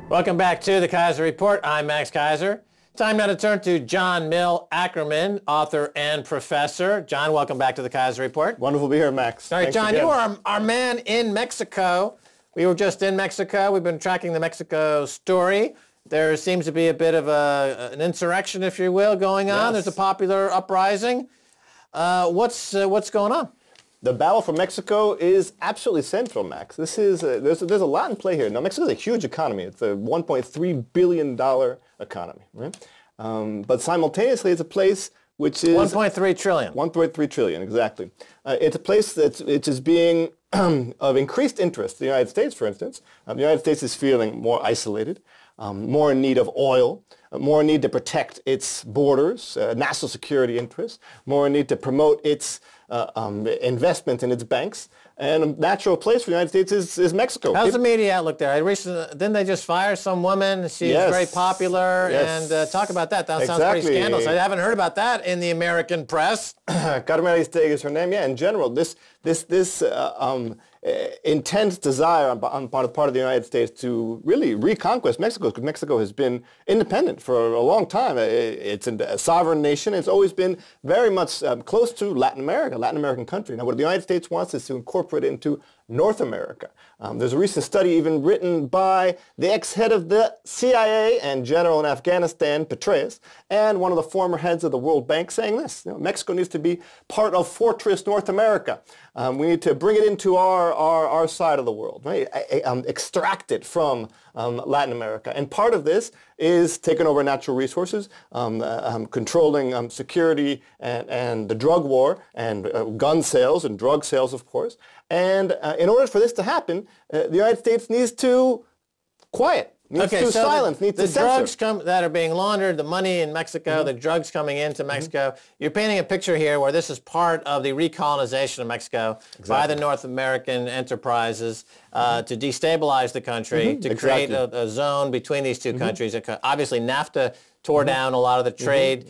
Welcome back to the Kaiser Report. I'm Max Kaiser. Time now to turn to John Mill Ackerman, author and professor. John, welcome back to the Kaiser Report. Wonderful to be here, Max. All right, John, you are our man in Mexico. We were just in Mexico. We've been tracking the Mexico story. There seems to be a bit of an insurrection, if you will, going on. Yes. There's a popular uprising. What's going on? The battle for Mexico is absolutely central, Max. This is there's a lot in play here. Now, Mexico is a huge economy. It's a $1.3 billion economy, right? But simultaneously, it's a place which is 1.3 trillion. 1.3 trillion, exactly. It's a place which is being of increased interest. The United States, for instance, the United States is feeling more isolated, more in need of oil, more in need to protect its borders, national security interests, more in need to promote its investment in its banks. And a natural place for the United States is Mexico. How's the media outlook there? Didn't they just fire some woman? She's very popular. Yes. And talk about that. That sounds pretty scandalous. I haven't heard about that in the American press. Carmen is her name. Yeah, in general, this intense desire on part of the United States to really reconquest Mexico, because Mexico has been independent for a long time. It's a sovereign nation. It's always been very much close to Latin American country. Now, what the United States wants is to incorporate it into North America. There's a recent study even written by the ex-head of the CIA and general in Afghanistan, Petraeus, and one of the former heads of the World Bank saying this: Mexico needs to be part of Fortress North America. We need to bring it into our side of the world, right? Extract it from Latin America. And part of this is taking over natural resources, controlling security and the drug war and gun sales and drug sales, of course. And in order for this to happen, the United States needs to quiet. Needs to silence, needs to censor. The drugs that are being laundered, the money in Mexico, the drugs coming into Mexico. You're painting a picture here where this is part of the recolonization of Mexico by the North American enterprises to destabilize the country, to create a zone between these two countries. Obviously, NAFTA tore down a lot of the trade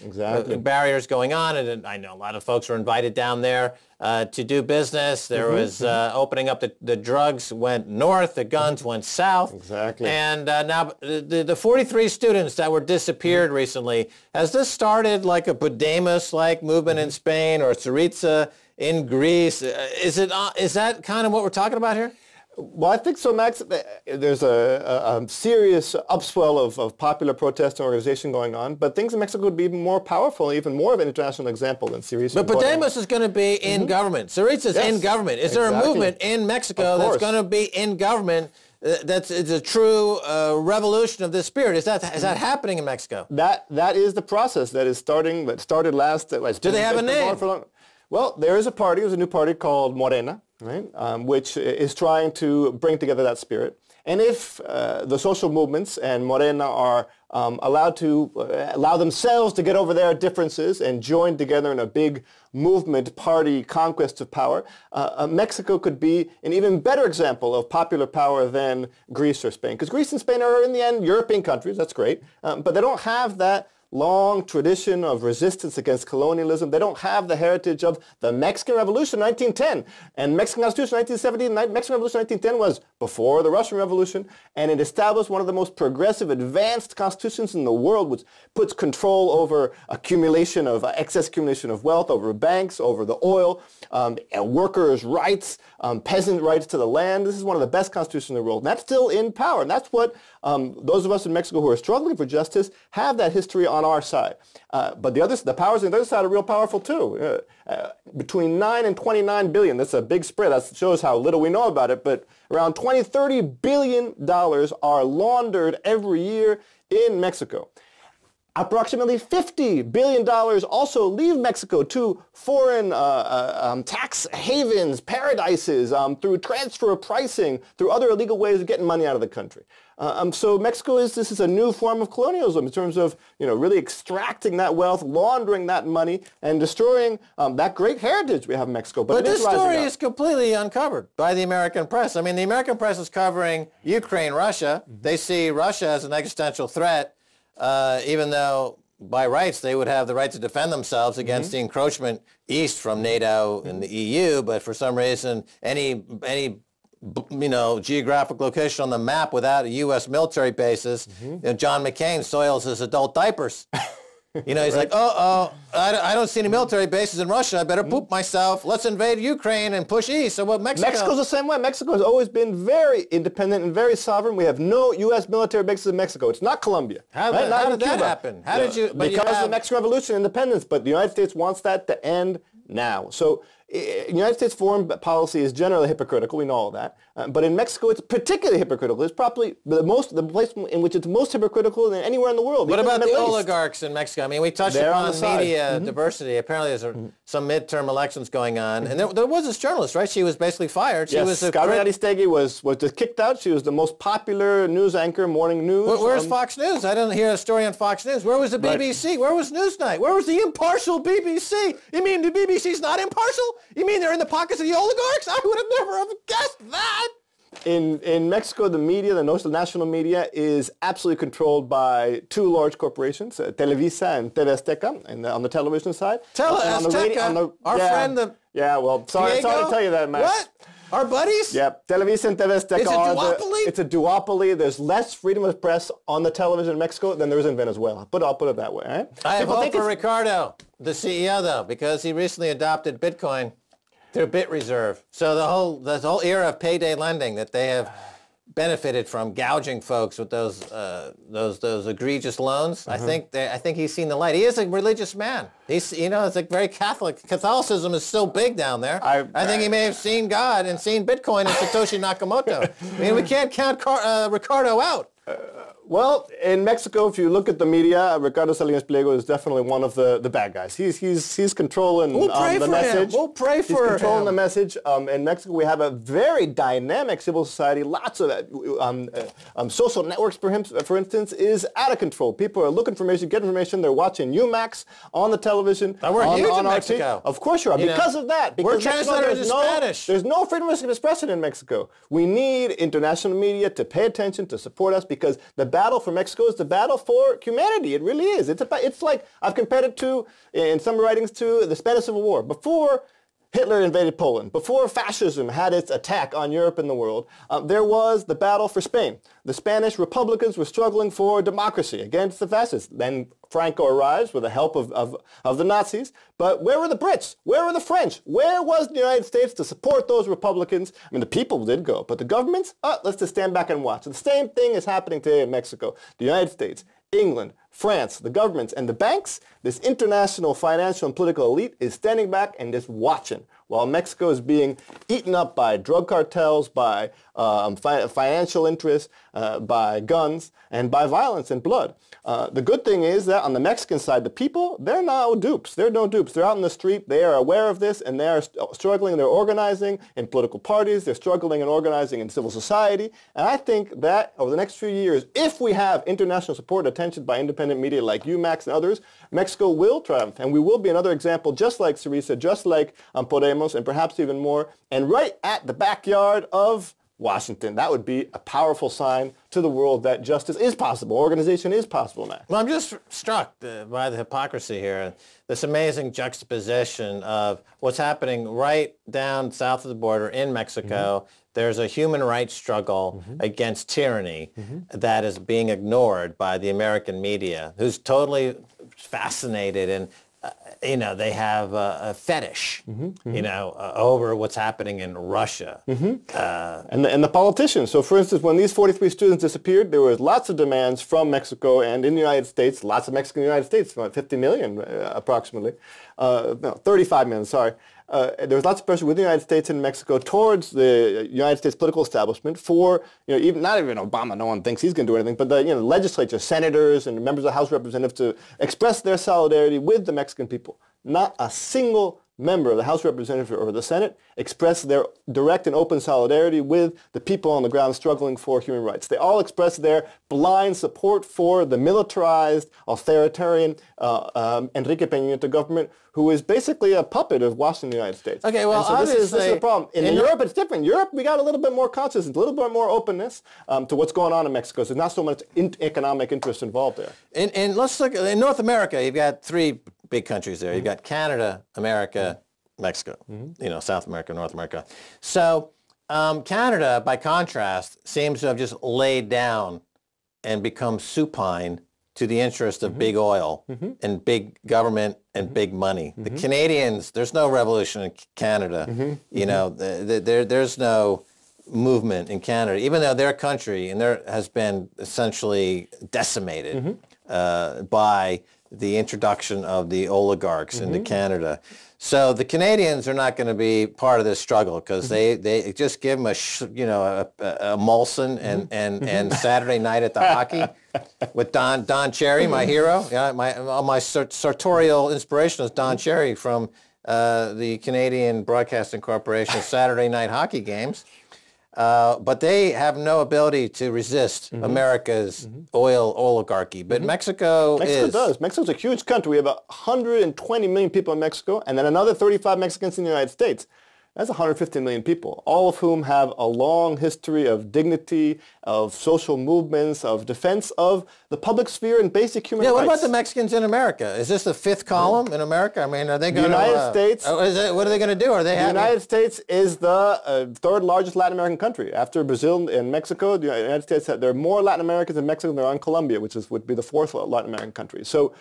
barriers going on, and I know a lot of folks were invited down there to do business. There was opening up. The drugs went north, the guns went south. Exactly. And now the 43 students that were disappeared recently, has this started like a Podemos-like movement in Spain or Syriza in Greece? Is that kind of what we're talking about here? Well, I think so, Max. There's a serious upswell of popular protest and organization going on, but things in Mexico would be even more powerful, even more of an international example than Syriza. But Podemos is going to be in government. Syriza is in government. Is there a movement in Mexico that's going to be in government? It's a true revolution of this spirit. Is that happening in Mexico? That is the process that is starting. That started last. Do they have a name? Well, there is a party. There's a new party called Morena, right, which is trying to bring together that spirit. And if the social movements and Morena are allowed to allow themselves to get over their differences and join together in a big movement, party, conquest of power, Mexico could be an even better example of popular power than Greece or Spain. Because Greece and Spain are, in the end, European countries. That's great. But they don't have that long tradition of resistance against colonialism. They don't have the heritage of the Mexican Revolution in 1910 and Mexican Constitution 1970. Mexican Revolution 1910 was before the Russian Revolution, and it established one of the most progressive, advanced constitutions in the world, which puts control over accumulation of excess accumulation of wealth, over banks, over the oil, workers' rights, peasant rights to the land. This is one of the best constitutions in the world, and that's still in power. And that's what those of us in Mexico who are struggling for justice have that history on our side. But the powers on the other side are real powerful too. Between 9 and 29 billion, that's a big spread. That shows how little we know about it, but around 20-30 billion dollars are laundered every year in Mexico. Approximately $50 billion also leave Mexico to foreign tax havens, paradises, through transfer pricing, through other illegal ways of getting money out of the country. So Mexico this is a new form of colonialism in terms of, really extracting that wealth, laundering that money, and destroying that great heritage we have in Mexico. But this story is completely uncovered by the American press. I mean, the American press is covering Ukraine, Russia. They see Russia as an existential threat. Even though by rights, they would have the right to defend themselves against the encroachment east from NATO and the EU, but for some reason, any geographic location on the map without a U.S. military bases, John McCain soils his adult diapers. He's like, I don't see any military bases in Russia. I better poop myself. Let's invade Ukraine and push east. So what Mexico? Mexico's the same way. Mexico has always been very independent and very sovereign. We have no U.S. military bases in Mexico. It's not Colombia. How did that happen? How did you? Because of the Mexican Revolution, independence. But the United States wants that to end now. So United States foreign policy is generally hypocritical. We know all that. But in Mexico, it's particularly hypocritical. It's probably the place in which it's most hypocritical than anywhere in the world. What about the oligarchs in Mexico? I mean, we touched upon media diversity. Apparently, there's some midterm elections going on. And there was this journalist, right? She was basically fired. She was Carmen Aristegui was just kicked out. She was the most popular news anchor, morning news. Where's Fox News? I didn't hear a story on Fox News. Where was the BBC? Right. Where was Newsnight? Where was the impartial BBC? You mean the BBC's not impartial? You mean they're in the pockets of the oligarchs? I would have never have guessed that. In Mexico, the media, the national media, is absolutely controlled by two large corporations, Televisa and TV Azteca, on the television side. Azteca, our friend, the sorry to tell you that, Max. What? Our buddies? Yeah, Televisa and TV Azteca It's a duopoly? It's a duopoly. There's less freedom of press on the television in Mexico than there is in Venezuela. I'll put it that way. Right? I have hope for Ricardo, the CEO, though, because he recently adopted Bitcoin through Bit Reserve. So the whole era of payday lending that they have benefited from, gouging folks with those egregious loans. I think he's seen the light. He is a religious man. He's it's like very Catholic. Catholicism is so big down there. I think he may have seen God and seen Bitcoin and Satoshi Nakamoto. I mean, we can't count Ricardo out. Well, in Mexico, if you look at the media, Ricardo Salinas Pliego is definitely one of the bad guys. He's controlling the message. We'll pray for him. He's controlling the message. In Mexico, we have a very dynamic civil society. Lots of social networks, for instance, is out of control. People are looking for information, get information. They're watching UMax on the television. We're huge in Mexico. Of course you are. Because of that. Because we're translators in Spanish. There's no freedom of expression in Mexico. We need international media to pay attention, to support us, because the battle for Mexico is the battle for humanity. It really is. It's like, I've compared it to, in some writings, to the Spanish Civil War. Before Hitler invaded Poland, before fascism had its attack on Europe and the world, there was the battle for Spain. The Spanish Republicans were struggling for democracy against the fascists. Then Franco arrives with the help of the Nazis. But where were the Brits? Where were the French? Where was the United States to support those Republicans? I mean, the people did go, but the governments, let's just stand back and watch. The same thing is happening today in Mexico. The United States, England, France, the governments, and the banks, this international financial and political elite is standing back and just watching while Mexico is being eaten up by drug cartels, by financial interests, by guns, and by violence and blood. The good thing is that on the Mexican side, the people, they're no dupes. They're no dupes. They're out in the street. They are aware of this, and they are struggling. They're organizing in political parties. They're struggling and organizing in civil society. And I think that over the next few years, if we have international support and attention by independent media like UMax and others, Mexico will triumph, and we will be another example, just like Syriza, just like Podemos, and perhaps even more, and right at the backyard of Washington. That would be a powerful sign to the world that justice is possible, organization is possible now. Well, I'm just struck by the hypocrisy here, this amazing juxtaposition of what's happening right down south of the border in Mexico. There's a human rights struggle against tyranny that is being ignored by the American media, who's totally fascinated and they have a fetish, over what's happening in Russia. And the politicians. So, for instance, when these 43 students disappeared, there was lots of demands from Mexico and in the United States, lots of Mexicans in the United States, about 50 million approximately, 35 million, sorry. There was lots of pressure with the United States and Mexico towards the United States political establishment for, even not even Obama, no one thinks he's going to do anything, but the legislature, senators and members of the House of Representatives to express their solidarity with the Mexican people. Not a single member of the House of Representatives or the Senate express their direct and open solidarity with the people on the ground struggling for human rights. They all express their blind support for the militarized, authoritarian Enrique Pena Nieto government, who is basically a puppet of Washington, the United States. Okay, well, and so this is the problem. In Europe, it's different. Europe, we got a little bit more consciousness, a little bit more openness to what's going on in Mexico. So there's not so much economic interest involved there. And let's look in North America. You've got three big countries there. You've got Canada, America, Mexico. You know, South America, North America. So Canada, by contrast, seems to have just laid down and become supine to the interest of big oil and big government and big money. The Canadians, there's no revolution in Canada. You know, there's no movement in Canada, even though their country and there has been essentially decimated by the introduction of the oligarchs into Canada. So the Canadians are not going to be part of this struggle because they just give them a Molson and Saturday night at the hockey with Don Cherry, my hero. Yeah, my sartorial inspiration is Don Cherry from the Canadian Broadcasting Corporation Saturday night hockey games. But they have no ability to resist America's oil oligarchy. But Mexico does. Mexico's a huge country. We have 120 million people in Mexico, and then another 35 Mexicans in the United States. That's 150 million people, all of whom have a long history of dignity, of social movements, of defense of the public sphere and basic human rights. Yeah, what about the Mexicans in America? Is this the fifth column in America? I mean, are they going to... The United States... what are they going to do? Are they The United States is the third largest Latin American country. After Brazil and Mexico, the United States, there are more Latin Americans in Mexico than there are in Colombia, which would be the fourth Latin American country. So,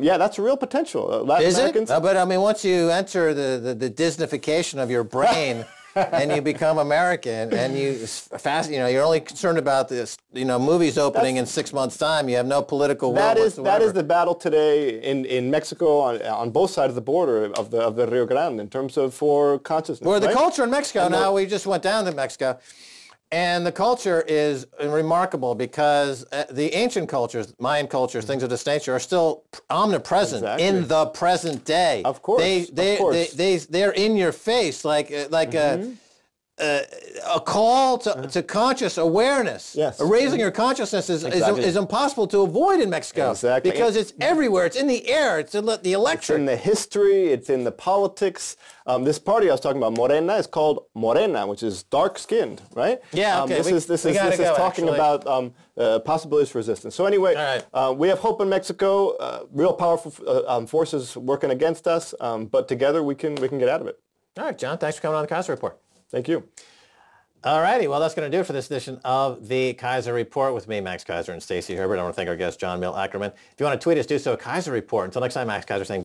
yeah, that's a real potential. Latin Americans... But I mean, once you enter the Disneyfication of your brain and you become American and you're only concerned about this, movies opening in 6 months' time. You have no political will whatsoever. That is the battle today in Mexico on both sides of the border of the Rio Grande in terms of for consciousness. Well, the culture in Mexico now, we just went down to Mexico. And the culture is remarkable because the ancient cultures, Mayan cultures, things of this nature, are still omnipresent in the present day. Of course. They're in your face like a call to conscious awareness. Yes. Raising your consciousness is impossible to avoid in Mexico. Exactly. Because it's everywhere. It's in the air. It's in the electric. It's in the history. It's in the politics. This party I was talking about, Morena, is called Morena, which is dark-skinned, right? Yeah, okay. This is talking about possibilities for resistance. So anyway, we have hope in Mexico, real powerful forces working against us, but together we can get out of it. All right, John, thanks for coming on the Kaiser Report. Thank you. All righty, well, that's going to do it for this edition of the Kaiser Report with me, Max Kaiser, and Stacey Herbert. I want to thank our guest, John Mill Ackerman. If you want to tweet us, do so at Kaiser Report. Until next time, Max Kaiser saying